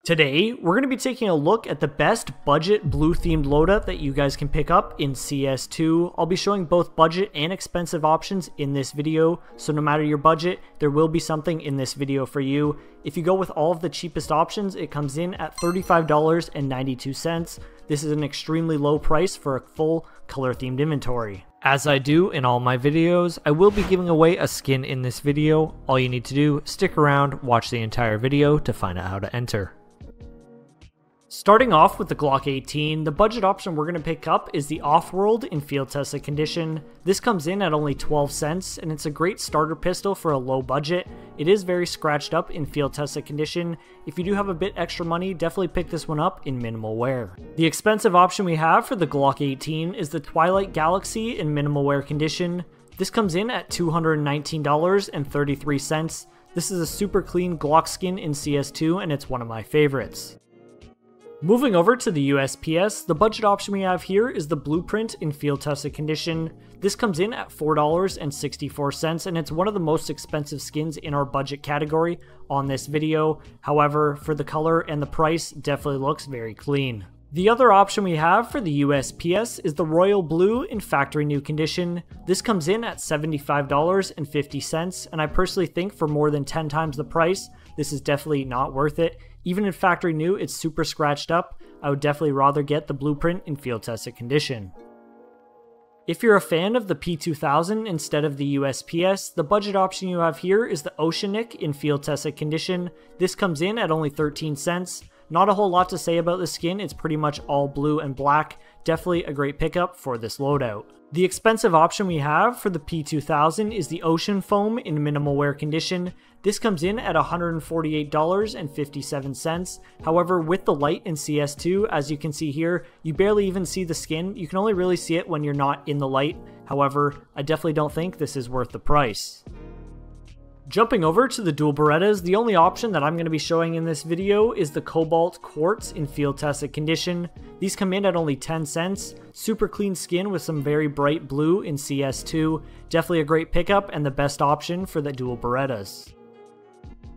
Today, we're going to be taking a look at the best budget blue themed loadout that you guys can pick up in CS2. I'll be showing both budget and expensive options in this video, so no matter your budget, there will be something in this video for you. If you go with all of the cheapest options, it comes in at $35.92. This is an extremely low price for a full color themed inventory. As I do in all my videos, I will be giving away a skin in this video. All you need to do, stick around, watch the entire video to find out how to enter. Starting off with the Glock 18, the budget option we're going to pick up is the Off-World in field tested condition. This comes in at only 12 cents, and it's a great starter pistol for a low budget. It is very scratched up in field tested condition. If you do have a bit extra money, definitely pick this one up in minimal wear. The expensive option we have for the Glock 18 is the Twilight Galaxy in minimal wear condition. This comes in at $219.33. This is a super clean Glock skin in CS2, and it's one of my favorites. Moving over to the USPS, the budget option we have here is the Blueprint in field tested condition. This comes in at $4.64, and it's one of the most expensive skins in our budget category on this video. However, for the color and the price, definitely looks very clean. The other option we have for the USPS is the Royal Blue in factory new condition. This comes in at $75.50, and I personally think for more than 10 times the price, this is definitely not worth it. Even in factory new, it's super scratched up. I would definitely rather get the Blueprint in field tested condition. If you're a fan of the P2000 instead of the USPS, the budget option you have here is the Oceanic in field tested condition. This comes in at only 13 cents. Not a whole lot to say about the skin, it's pretty much all blue and black. Definitely a great pickup for this loadout. The expensive option we have for the P2000 is the Ocean Foam in minimal wear condition. This comes in at $148.57. However, with the light in CS2, as you can see here, you barely even see the skin. You can only really see it when you're not in the light. However, I definitely don't think this is worth the price. Jumping over to the dual Berettas, the only option that I'm going to be showing in this video is the Cobalt Quartz in field tested condition. These come in at only 10 cents. Super clean skin with some very bright blue in CS2. Definitely a great pickup and the best option for the dual Berettas.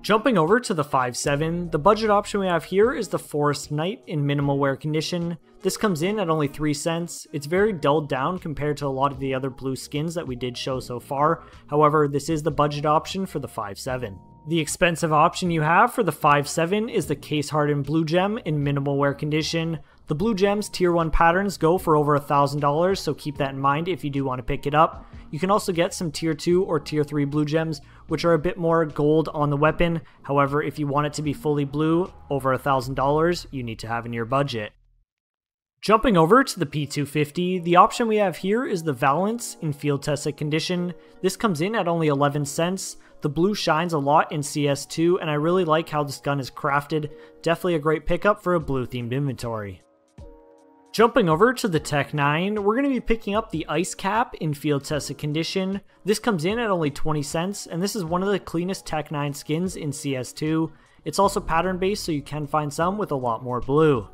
Jumping over to the 5.7, the budget option we have here is the Forest Knight in minimal wear condition. This comes in at only 3 cents. It's very dulled down compared to a lot of the other blue skins that we did show so far. However, this is the budget option for the 5.7. The expensive option you have for the 5.7 is the Case Hardened Blue Gem in minimal wear condition. The Blue Gems Tier 1 patterns go for over $1,000, so keep that in mind if you do want to pick it up. You can also get some Tier 2 or Tier 3 Blue Gems, which are a bit more gold on the weapon. However, if you want it to be fully blue, over $1,000, you need to have in your budget. Jumping over to the P250, the option we have here is the Valance in field tested condition. This comes in at only 11 cents. The blue shines a lot in CS2, and I really like how this gun is crafted. Definitely a great pickup for a blue themed inventory. Jumping over to the Tech 9, we're going to be picking up the Ice Cap in field tested condition. This comes in at only 20 cents, and this is one of the cleanest Tech 9 skins in CS2. It's also pattern based, so you can find some with a lot more blue.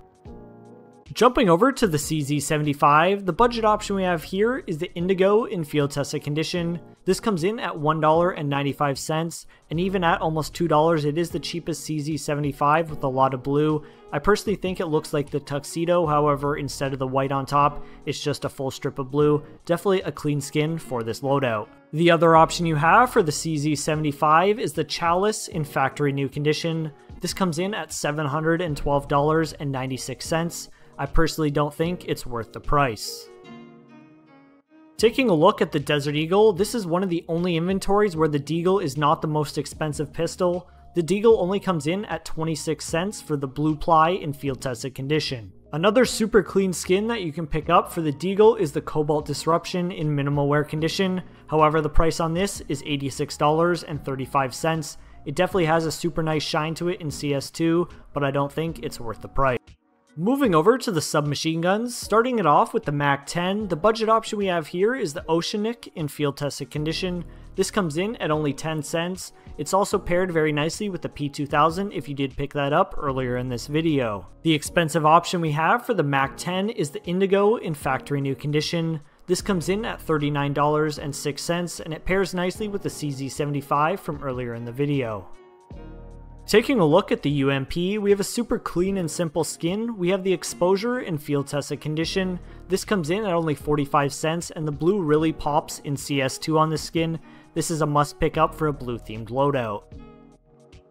Jumping over to the CZ75, the budget option we have here is the Indigo in field tested condition. This comes in at $1.95, and even at almost $2, it is the cheapest CZ75 with a lot of blue. I personally think it looks like the Tuxedo, however, instead of the white on top, it's just a full strip of blue. Definitely a clean skin for this loadout. The other option you have for the CZ75 is the Chalice in factory new condition. This comes in at $712.96. I personally don't think it's worth the price. Taking a look at the Desert Eagle, this is one of the only inventories where the Deagle is not the most expensive pistol. The Deagle only comes in at 26 cents for the blue ply in field tested condition. Another super clean skin that you can pick up for the Deagle is the Cobalt Disruption in minimal wear condition. However, the price on this is $86.35. It definitely has a super nice shine to it in CS2, but I don't think it's worth the price. Moving over to the submachine guns, starting it off with the MAC-10, the budget option we have here is the Oceanic in field tested condition. This comes in at only 10 cents. It's also paired very nicely with the P2000 if you did pick that up earlier in this video. The expensive option we have for the MAC-10 is the Indigo in factory new condition. This comes in at $39.06, and it pairs nicely with the CZ75 from earlier in the video. Taking a look at the UMP, we have a super clean and simple skin. We have the exposure in field tested condition. This comes in at only 45 cents, and the blue really pops in CS2 on this skin. This is a must pick up for a blue themed loadout.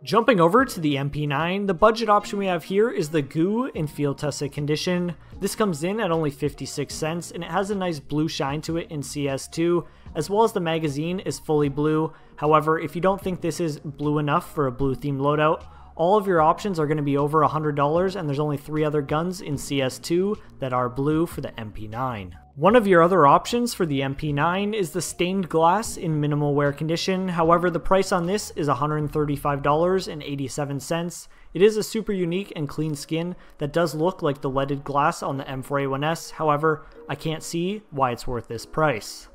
Jumping over to the MP9, the budget option we have here is the goo in field tested condition. This comes in at only 56 cents, and it has a nice blue shine to it in CS2, as well as the magazine is fully blue. However, if you don't think this is blue enough for a blue themed loadout, all of your options are going to be over $100, and there's only 3 other guns in CS2 that are blue for the MP9. One of your other options for the MP9 is the stained glass in minimal wear condition. However, the price on this is $135.87. It is a super unique and clean skin that does look like the leaded glass on the M4A1S. However, I can't see why it's worth this price.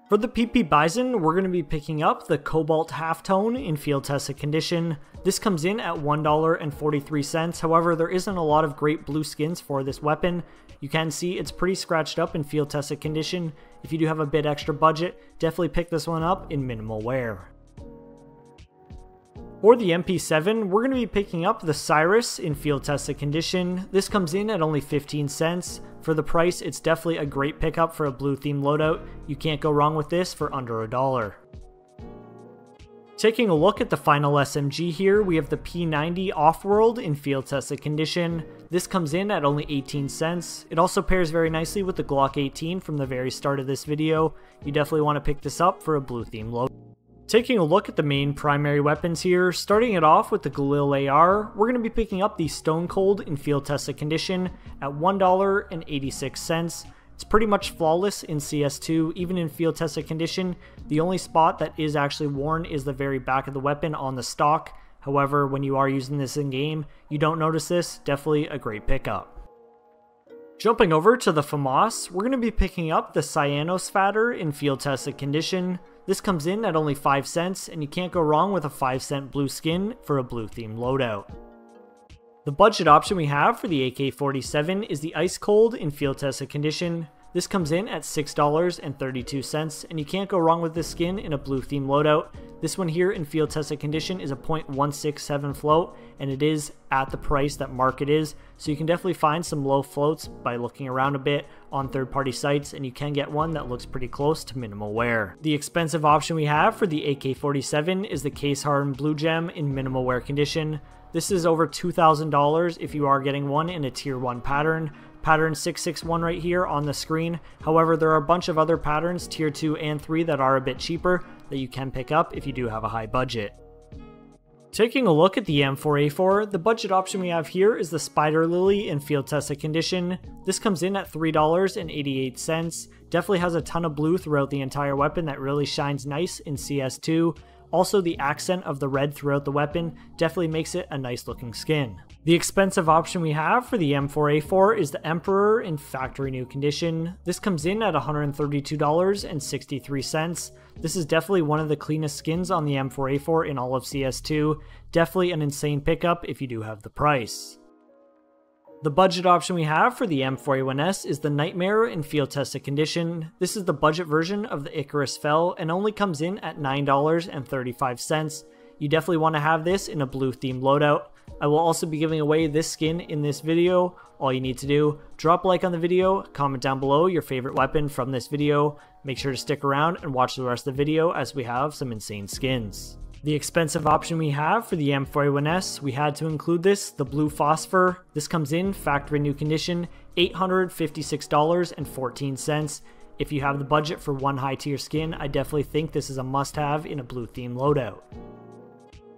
For the PP Bison, we're going to be picking up the Cobalt Halftone in field tested condition. This comes in at $1.43. However, there isn't a lot of great blue skins for this weapon. You can see it's pretty scratched up in field tested condition. If you do have a bit extra budget, definitely pick this one up in minimal wear. For the MP7, we're going to be picking up the Cyrus in field tested condition. This comes in at only 15 cents. For the price, it's definitely a great pickup for a blue themed loadout. You can't go wrong with this for under $1. Taking a look at the final SMG here, we have the P90 Offworld in field tested condition. This comes in at only 18 cents. It also pairs very nicely with the Glock 18 from the very start of this video. You definitely want to pick this up for a blue themed loadout. Taking a look at the main primary weapons here, starting it off with the Galil AR, we're going to be picking up the Stone Cold in field tested condition at $1.86. It's pretty much flawless in CS2, even in field tested condition. The only spot that is actually worn is the very back of the weapon on the stock. However, when you are using this in game, you don't notice this. Definitely a great pickup. Jumping over to the FAMAS, we're going to be picking up the Cyanosfatter in field tested condition. This comes in at only 5 cents, and you can't go wrong with a 5-cent blue skin for a blue themed loadout. The budget option we have for the AK-47 is the Ice Cold in field tested condition. This comes in at $6.32, and you can't go wrong with this skin in a blue themed loadout. This one here in field tested condition is a .167 float, and it is at the price that market is, so you can definitely find some low floats by looking around a bit on third-party sites, and you can get one that looks pretty close to minimal wear. The expensive option we have for the AK-47 is the Case Hardened Blue Gem in minimal wear condition. This is over $2,000 if you are getting one in a tier 1 pattern. Pattern 661 right here on the screen. However, there are a bunch of other patterns, tier 2 and 3, that are a bit cheaper that you can pick up if you do have a high budget. Taking a look at the M4A4, the budget option we have here is the Spider Lily in field tested condition. This comes in at $3.88. Definitely has a ton of blue throughout the entire weapon that really shines nice in CS2. Also, the accent of the red throughout the weapon definitely makes it a nice looking skin. The expensive option we have for the M4A4 is the Emperor in factory new condition. This comes in at $132.63. This is definitely one of the cleanest skins on the M4A4 in all of CS2. Definitely an insane pickup if you do have the price. The budget option we have for the M4A1S is the Nightmare in field tested condition. This is the budget version of the Icarus Fell and only comes in at $9.35. You definitely want to have this in a blue themed loadout. I will also be giving away this skin in this video. All you need to do, drop a like on the video, comment down below your favorite weapon from this video. Make sure to stick around and watch the rest of the video as we have some insane skins. The expensive option we have for the M4A1S, we had to include this, the Blue Phosphor. This comes in factory new condition, $856.14. If you have the budget for one high tier skin, I definitely think this is a must have in a blue theme loadout.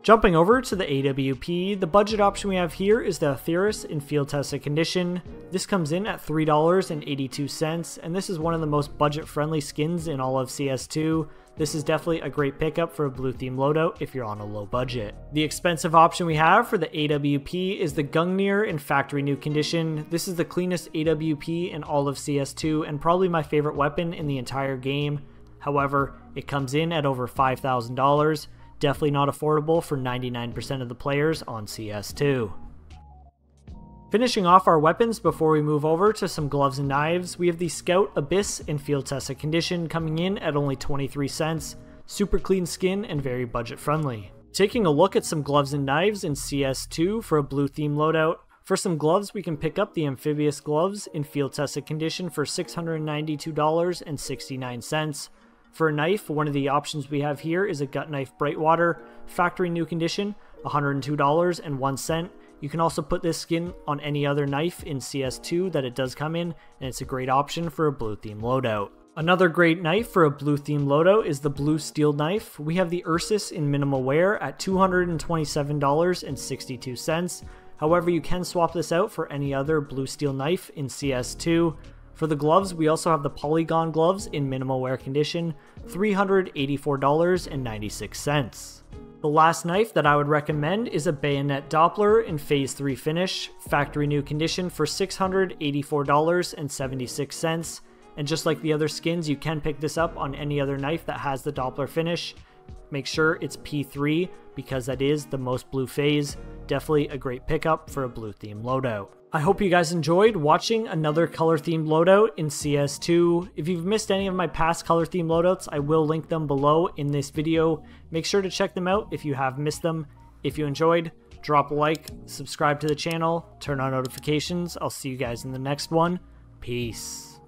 Jumping over to the AWP, the budget option we have here is the Atheris in field tested condition. This comes in at $3.82, and this is one of the most budget friendly skins in all of CS2. This is definitely a great pickup for a blue theme loadout if you're on a low budget. The expensive option we have for the AWP is the Gungnir in factory new condition. This is the cleanest AWP in all of CS2 and probably my favorite weapon in the entire game. However, it comes in at over $5,000. Definitely not affordable for 99% of the players on CS2. Finishing off our weapons before we move over to some gloves and knives, we have the Scout Abyss in field tested condition coming in at only 23 cents. Super clean skin and very budget friendly. Taking a look at some gloves and knives in CS2 for a blue theme loadout. For some gloves, we can pick up the amphibious gloves in field tested condition for $692.69. For a knife, one of the options we have here is a gut knife Brightwater, factory new condition, $102.01. You can also put this skin on any other knife in CS2 that it does come in, and it's a great option for a blue theme loadout. Another great knife for a blue theme loadout is the blue steel knife. We have the Ursus in minimal wear at $227.62. However, you can swap this out for any other blue steel knife in CS2. For the gloves, we also have the Polygon gloves in minimal wear condition, $384.96. The last knife that I would recommend is a bayonet Doppler in Phase 3 finish, factory new condition for $684.76. And just like the other skins, you can pick this up on any other knife that has the Doppler finish. Make sure it's P3 because that is the most blue phase. Definitely a great pickup for a blue theme loadout. I hope you guys enjoyed watching another color themed loadout in CS2. If you've missed any of my past color themed loadouts, I will link them below in this video. Make sure to check them out if you have missed them. If you enjoyed, drop a like, subscribe to the channel, turn on notifications. I'll see you guys in the next one. Peace.